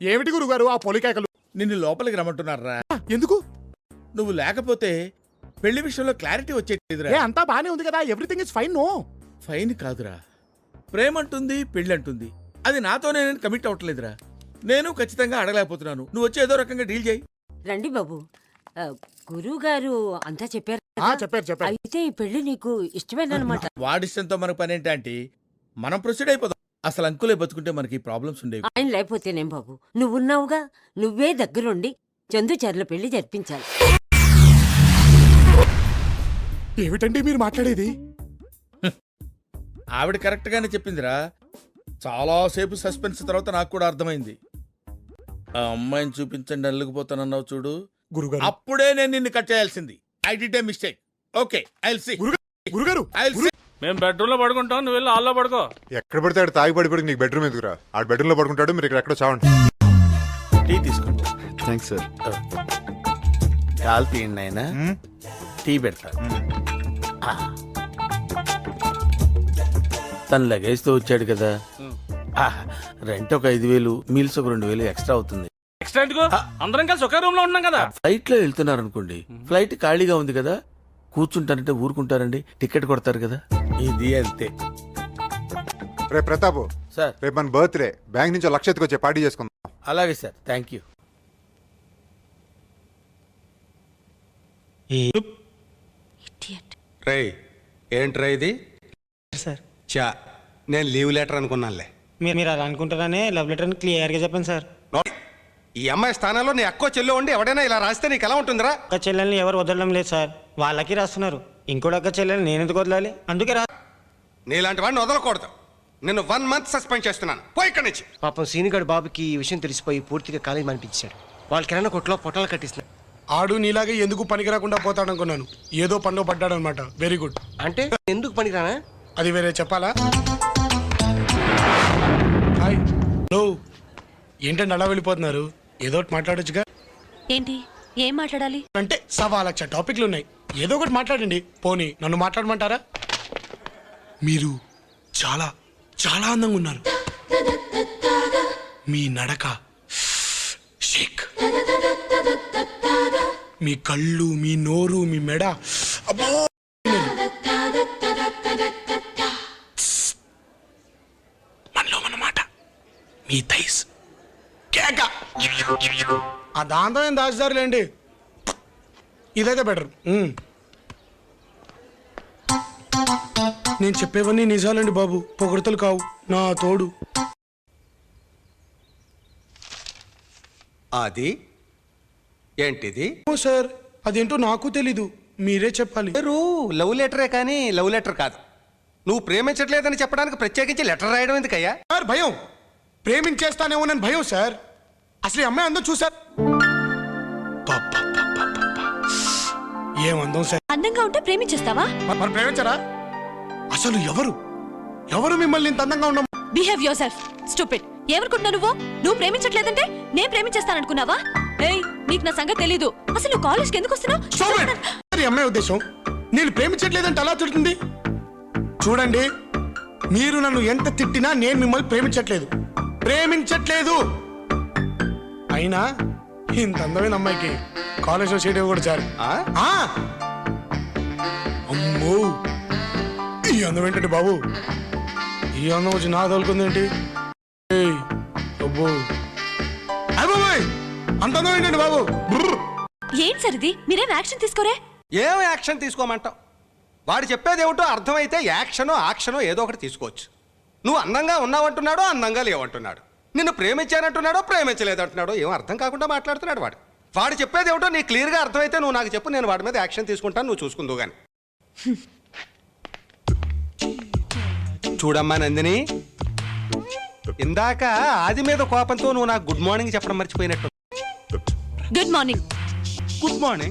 ఏమిటి గురుగారు ఆ పొలికేకలు? నిన్ను లోపలికి రమ్మంటున్నారా? ఎందుకు? నువ్వు లేకపోతే పెళ్లి విషయంలో క్లారిటీ వచ్చేదిరా. అంతా బానే ఉంది కదా, everything is fine. No fine కాదురా, ప్రేమ అంటుంది, పెళ్లి అంటుంది. అది నాతోనే నేను కమిట్ అవ్వట్లేదురా. నేను ఖచ్చితంగా అడగలేకపోతున్నాను. నువ్వు వచ్చి ఏదో రకంగా డీల్ చేయి. రండి బాబు, గురువు గారు అంతా చెప్పారు. చెప్పారు. అయితే ఈ పెళ్లి నీకు ఇష్టమేనమాట. వాడిష్టంతో మనకు పని ఏంటంటే మనం ప్రొసీడ్ అయిపోదాం. అసలు అంకులే బతుకుంటే మనకి ప్రాబ్లమ్స్ ఉండేవి. ఆయన లేకపోతేనేం బాబు, నువ్వున్నావుగా, నువ్వే దగ్గరుండి చందుచర్ల పెళ్లి జరిపించాలి. ఏమిటండి మీరు మాట్లాడేది? ఆవిడ కరెక్ట్ గానే చెప్పిందిరా. చాలాసేపు సస్పెన్స్ తర్వాత నాకు కూడా అర్థమైంది. ఆ అమ్మాయిని చూపించండి అల్లుకుపోతానన్నావు చూడు, గురుగారు అప్పుడే నేను నిన్ను కట్ చేయాల్సింది. I did a mistake. Okay, I will see. గురుగారు మేము బెడ్రూమ్ లో పడుకుంటాం, నువ్వు వెళ్ళి హాల్లో పడుకో. ఎక్కడ పడితే ఆడు తాగి పడిపోయి నీకు బెడ్రూమ్ ఎందుకురా? ఆడు బెడ్రూమ్ లో పడుకుంటాడు, మీరు ఇక్కడ ఎక్కడ చావండి. టీ తీసుకోండి. Thanks sir. కాల్ తీయండి ఆయన, టీ పెడతా. తను లగేజ్తో వచ్చాడు కదా, రెంట్ ఒక 5,000, మీల్స్ ఒక 2,000 ఎక్స్ట్రా అవుతుంది. ఎక్స్ట్రా ఎందుకు? అందరం కలిసి ఒకే రూమ్ లో ఉన్నాం కదా. ఫ్లైట్ లో వెళ్తున్నారు అనుకోండి, ఫ్లైట్ ఖాళీగా ఉంది కదా, కూర్చుంటారంటే ఊరుకుంటారండి, టికెట్ కొడతారు కదా, ఇది అంతే. రే ప్రతాప్ సార్, రేపు మన బర్త్డే, బ్యాంక్ నుంచి 1,00,000 ఎత్తుకొచ్చే పార్టీ చేసుకుందాం. అలాగే సార్, థ్యాంక్ యూ. రే ఏంట్రా ఇది? సార్ చా, నేను లీవ్ లెటర్ అనుకున్నానులే. మీరు అలా అనుకుంటారనే లవ్ లెటర్ క్లియర్గా చెప్పండి సార్. ఈ అమ్మాయి స్థానంలో నీ అక్కో చెల్లి ఉండి ఎవడైనా ఇలా రాస్తే నీకు ఎలా ఉంటుందిరా? అక్క చెల్లెల్ని ఎవరు వదలడం లేదు సార్, వాళ్ళకి రాస్తున్నారు. ఇంకోటి అక్క చెల్లెల్ని నేను ఎందుకు వదలాలి? అందుకే నీలాంటి వాడిని వదలకూడదు. నిన్ను 1 month సస్పెండ్ చేస్తున్నాను. పోయి ఇక్కడి నుంచి. పాపం సీనిగడ్ బాబుకి ఈ విషయం తెలిసిపోయి పూర్తిగా కాలేజీ అనిపించాడు. వాళ్ళ కిరాణా కొట్లో పొట్టాలు కట్టిస్తున్నాడు. ఆడు నీలాగే ఎందుకు పనికి రాకుండా పోతాడనుకున్నాను. ఏదో పనిలో పడ్డాడనమాట. Very good. అంటే ఎందుకు పనికిరానా? అది వేరే చెప్పాలా? హాయ్, హలో, ఏంటంటే అలా వెళ్ళిపోతున్నారు? ఏదో ఒకటి మాట్లాడొచ్చుగా. ఏంటి, ఏం మాట్లాడాలి? అంటే 1,00,000 టాపిక్లు ఉన్నాయి, ఏదో ఒకటి మాట్లాడండి. పోనీ నన్ను మాట్లాడమంటారా? మీరు చాలా చాలా అందంగా ఉన్నారు. మీ నడక షేక్, మీ కళ్ళు, మీ నోరు, మీ మెడ, అబ్బో. మనలో మనమాట, మీ థైస్ కేక. ఆ దాంతో ఏం దాచుదారులేండి, ఇదైతే బెటర్. నేను చెప్పేవన్నీ నిజాలండి బాబు, పొగడతలు కావు. నా తోడు. అది ఏంటిది? ఓ సార్, అదేంటో నాకు తెలీదు, మీరే చెప్పాలి. లవ్ లెటరే కానీ లవ్ లెటర్ కాదు. నువ్వు ప్రేమించట్లేదని చెప్పడానికి ప్రత్యేకించి లెటర్ రాయడం ఎందుకయ్యా? సార్ భయం, ప్రేమించేస్తానేమోనని భయం సార్. అసలు ఈ అమ్మాయి అందం చూసారు, ఏం అందం సార్. అందంగా ఉంటే ప్రేమించేస్తావా? మరి ప్రేమించరా? అసలు ఎవరు మిమ్మల్ని ఇంత అందంగా ఉన్నాం? Behave yourself stupid. ఎవరుకుంటున్నా నువ్వు ప్రేమించట్లేదంటే నేను ప్రేమించేస్తాననుకున్నావా? ఏయ్, నీకు నా సంగతి తెలీదు. అసలు నువ్వు కాలేజ్కి ఎందుకు వస్తున్నావు? ఈ అమ్మాయి ఉద్దేశం నేను ప్రేమించట్లేదంటే అలా తిడుతుంది. చూడండి, మీరు నన్ను ఎంత తిట్టినా నేను మిమ్మల్ని ప్రేమించట్లేదు. అయినా ఇంత అందమైన అమ్మాయికి కాలేజ్లో సీట్ ఇవ్వకూడదు సార్. అమ్మో, ఈ అందం ఏంటంటే బాబు, ఈ అందం వచ్చి నా తోలుకుందేంటి? అబ్బో, అయ్యబాబోయ్, అంత అందం ఏంటండి బాబు? ఏంటి సార్ ఇది? మీరేం యాక్షన్ తీసుకోరే? ఏం యాక్షన్ తీసుకోమంటావు? వాడు చెప్పేది ఏమిటో అర్థమైతే యాక్షనో ఆక్షనో ఏదో ఒకటి తీసుకోవచ్చు. నువ్వు అందంగా ఉన్నావంటున్నాడో అందంగా లేవంటున్నాడు, నిన్ను ప్రేమించానంటున్నాడో ప్రేమించలేదంటున్నాడో ఏం అర్థం కాకుండా మాట్లాడుతున్నాడు వాడు. వాడు చెప్పేది ఏమిటో నీకు క్లియర్గా అర్థమైతే నువ్వు నాకు చెప్పు, నేను వాడి మీద యాక్షన్ తీసుకుంటాను, నువ్వు చూసుకుందువు గాని. చూడమ్మా నందిని, ఇందాక ఆది మీద కోపంతో నువ్వు నాకు గుడ్ మార్నింగ్ చెప్పడం మర్చిపోయినట్టు. Good morning. Good morning.